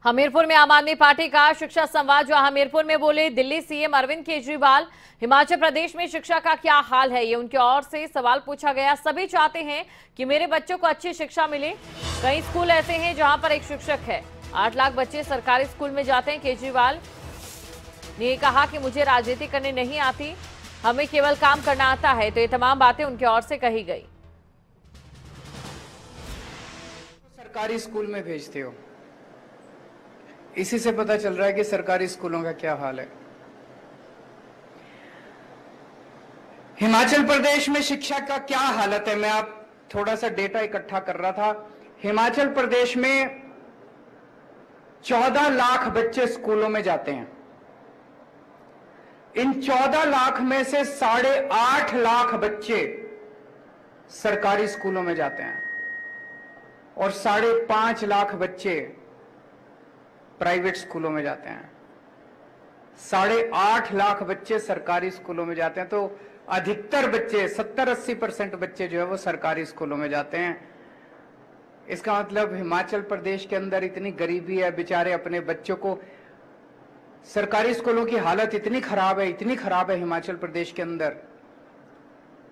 हमीरपुर में आम आदमी पार्टी का शिक्षा संवाद, जो हमीरपुर में बोले दिल्ली सीएम अरविंद केजरीवाल। हिमाचल प्रदेश में शिक्षा का क्या हाल है, ये उनके ओर से सवाल पूछा गया। सभी चाहते हैं कि मेरे बच्चों को अच्छी शिक्षा मिले। कई स्कूल ऐसे हैं जहां पर एक शिक्षक है। 8 लाख बच्चे सरकारी स्कूल में जाते हैं। केजरीवाल ने कहा कि मुझे राजनीति करने नहीं आती, हमें केवल काम करना आता है। तो ये तमाम बातें उनके ओर से कही गई। सरकारी स्कूल में भेजते हो, इसी से पता चल रहा है कि सरकारी स्कूलों का क्या हाल है। हिमाचल प्रदेश में शिक्षा का क्या हालत है, मैं आप थोड़ा सा डेटा इकट्ठा कर रहा था। हिमाचल प्रदेश में 14 लाख बच्चे स्कूलों में जाते हैं। इन 14 लाख में से 8.5 लाख बच्चे सरकारी स्कूलों में जाते हैं और 5.5 लाख बच्चे प्राइवेट स्कूलों में जाते हैं। 8.5 लाख बच्चे सरकारी स्कूलों में जाते हैं। तो अधिकतर बच्चे 70-80% बच्चे जो है वो सरकारी स्कूलों में जाते हैं। इसका मतलब हिमाचल प्रदेश के अंदर इतनी गरीबी है, बेचारे अपने बच्चों को, सरकारी स्कूलों की हालत इतनी खराब है हिमाचल प्रदेश के अंदर।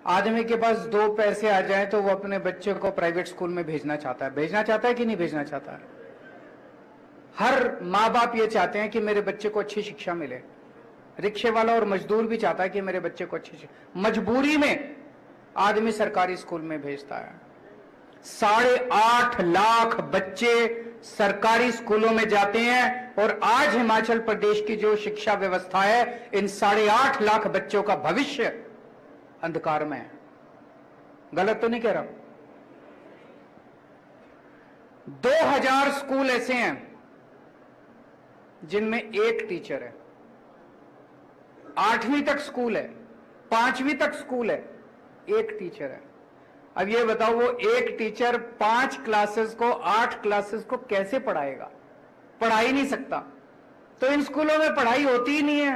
आदमी के पास 2 पैसे आ जाए तो वो अपने बच्चे को प्राइवेट स्कूल में भेजना चाहता है कि नहीं भेजना चाहता है। हर माँ बाप ये चाहते हैं कि मेरे बच्चे को अच्छी शिक्षा मिले। रिक्शे वाला और मजदूर भी चाहता है कि मेरे बच्चे को अच्छी शिक्षा, मजबूरी में आदमी सरकारी स्कूल में भेजता है। 8.5 लाख बच्चे सरकारी स्कूलों में जाते हैं और आज हिमाचल प्रदेश की जो शिक्षा व्यवस्था है, इन 8.5 लाख बच्चों का भविष्य अंधकार में है। गलत तो नहीं कह रहा? 2000 स्कूल ऐसे हैं जिनमें एक टीचर है। 8वीं तक स्कूल है, 5वीं तक स्कूल है, एक टीचर है। अब ये बताओ, वो एक टीचर 5 क्लासेस को, 8 क्लासेस को कैसे पढ़ाएगा? पढ़ा ही नहीं सकता। तो इन स्कूलों में पढ़ाई होती ही नहीं है।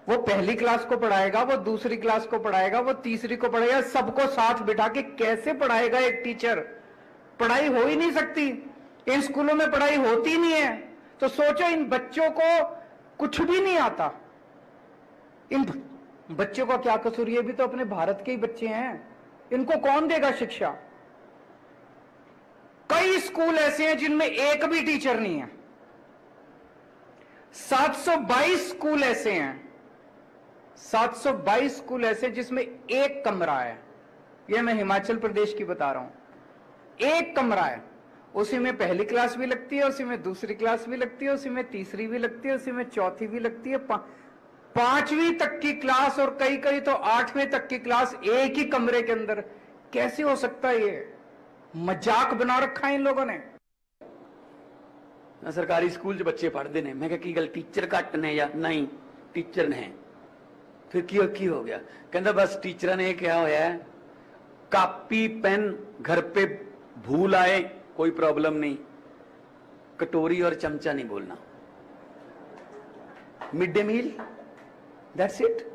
वो पहली क्लास को पढ़ाएगा, वो दूसरी क्लास को पढ़ाएगा, वो तीसरी को पढ़ाएगा, सबको साथ बिठा के कैसे पढ़ाएगा एक टीचर? पढ़ाई हो ही नहीं सकती। इन स्कूलों में पढ़ाई होती नहीं है। तो सोचो, इन बच्चों को कुछ भी नहीं आता। इन बच्चों का क्या कसूर? ये भी तो अपने भारत के ही बच्चे हैं, इनको कौन देगा शिक्षा? कई स्कूल ऐसे हैं जिनमें एक भी टीचर नहीं है। 722 स्कूल ऐसे हैं, 722 स्कूल ऐसे जिसमें एक कमरा है। यह मैं हिमाचल प्रदेश की बता रहा हूं। एक कमरा है, उसी में पहली क्लास भी लगती है, उसी में दूसरी क्लास भी लगती है, उसी में तीसरी भी लगती है, उसी में चौथी भी लगती है, 5वीं तक की क्लास और कई कई तो 8वीं तक की क्लास एक ही कमरे के अंदर। कैसे हो सकता है? ये मजाक बना रखा है इन लोगों ने। सरकारी स्कूल च बच्चे पढ़ते ने, मैं की गल टीचर घट ने या नहीं? टीचर ने। फिर की हो गया? कहता बस टीचर ने क्या होया है, कापी पेन घर पे भूल आए कोई प्रॉब्लम नहीं, कटोरी और चमचा नहीं बोलना। Mid day meal, that's it.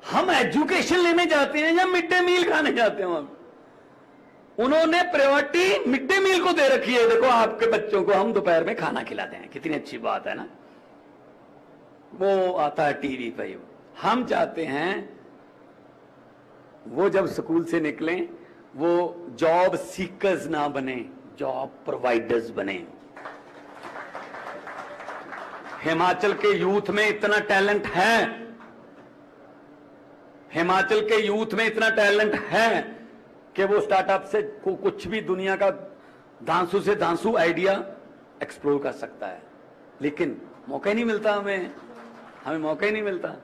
हम एजुकेशन लेने जाते हैं या मिड डे मील खाने जाते हैं? हम उन्होंने प्रायोरिटी मिड डे मील को दे रखी है। देखो, आपके बच्चों को हम दोपहर में खाना खिलाते हैं, कितनी अच्छी बात है ना। वो आता है टीवी पे। हम चाहते हैं वो जब स्कूल से निकलें वो जॉब सीकर्स ना बने, जॉब प्रोवाइडर्स बने। हिमाचल के यूथ में इतना टैलेंट है, हिमाचल के यूथ में इतना टैलेंट है कि वो स्टार्टअप से कुछ भी दुनिया का धांसू से धांसू आइडिया एक्सप्लोर कर सकता है। लेकिन मौका ही नहीं मिलता, हमें मौका ही नहीं मिलता।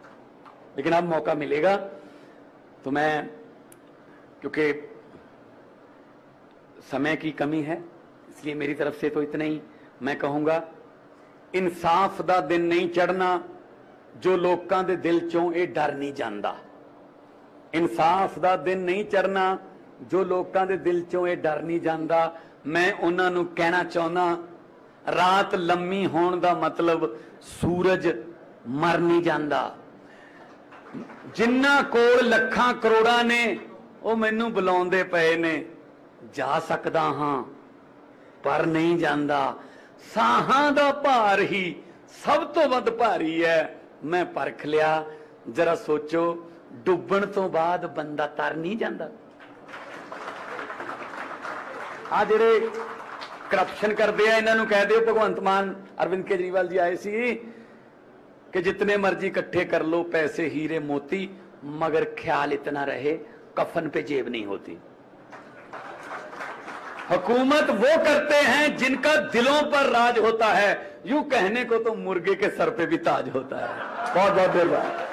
लेकिन अब मौका मिलेगा। तो मैं, क्योंकि समय की कमी है, इसलिए मेरी तरफ से तो इतना ही मैं कहूंगा। इंसाफ दा दिन नहीं चढ़ना जो लोकां दे दिल चों ये डर नहीं जांदा। इंसाफ दा दिन नहीं चढ़ना जो लोकां दे दिल चों ये डर नहीं जांदा। मैं उन्हां नूं कहना चाहुंदा, रात लम्मी होण दा मतलब सूरज मर नहीं जांदा। जिन्ना कोल लखां करोड़ां ने ਉਹ ਮੈਨੂੰ ਬੁਲਾਉਂਦੇ ਪਏ ਨੇ, ਜਾ ਸਕਦਾ ਹਾਂ ਪਰ ਨਹੀਂ ਜਾਂਦਾ। ਸਾਹਾਂ ਦਾ ਭਾਰ ਹੀ ਸਭ ਤੋਂ ਵੱਧ ਭਾਰੀ ਹੈ। ਮੈਂ ਪਰਖ ਲਿਆ। ਜਰਾ ਸੋਚੋ, ਡੁੱਬਣ ਤੋਂ ਬਾਅਦ ਬੰਦਾ ਤਰ ਨਹੀਂ ਜਾਂਦਾ। ਆ ਜਿਹੜੇ ਕਰਪਸ਼ਨ ਕਰਦੇ ਆ ਇਹਨਾਂ ਨੂੰ ਕਹਿ ਦਿਓ, ਭਗਵੰਤ ਮਾਨ अरविंद केजरीवाल जी आए सी कि जितने मर्जी इकट्ठे कर लो पैसे हीरे मोती, मगर ख्याल इतना रहे कफन पे जेब नहीं होती। हुकूमत वो करते हैं जिनका दिलों पर राज होता है। यूं कहने को तो मुर्गे के सर पे भी ताज होता है। बहुत बहुत धन्यवाद।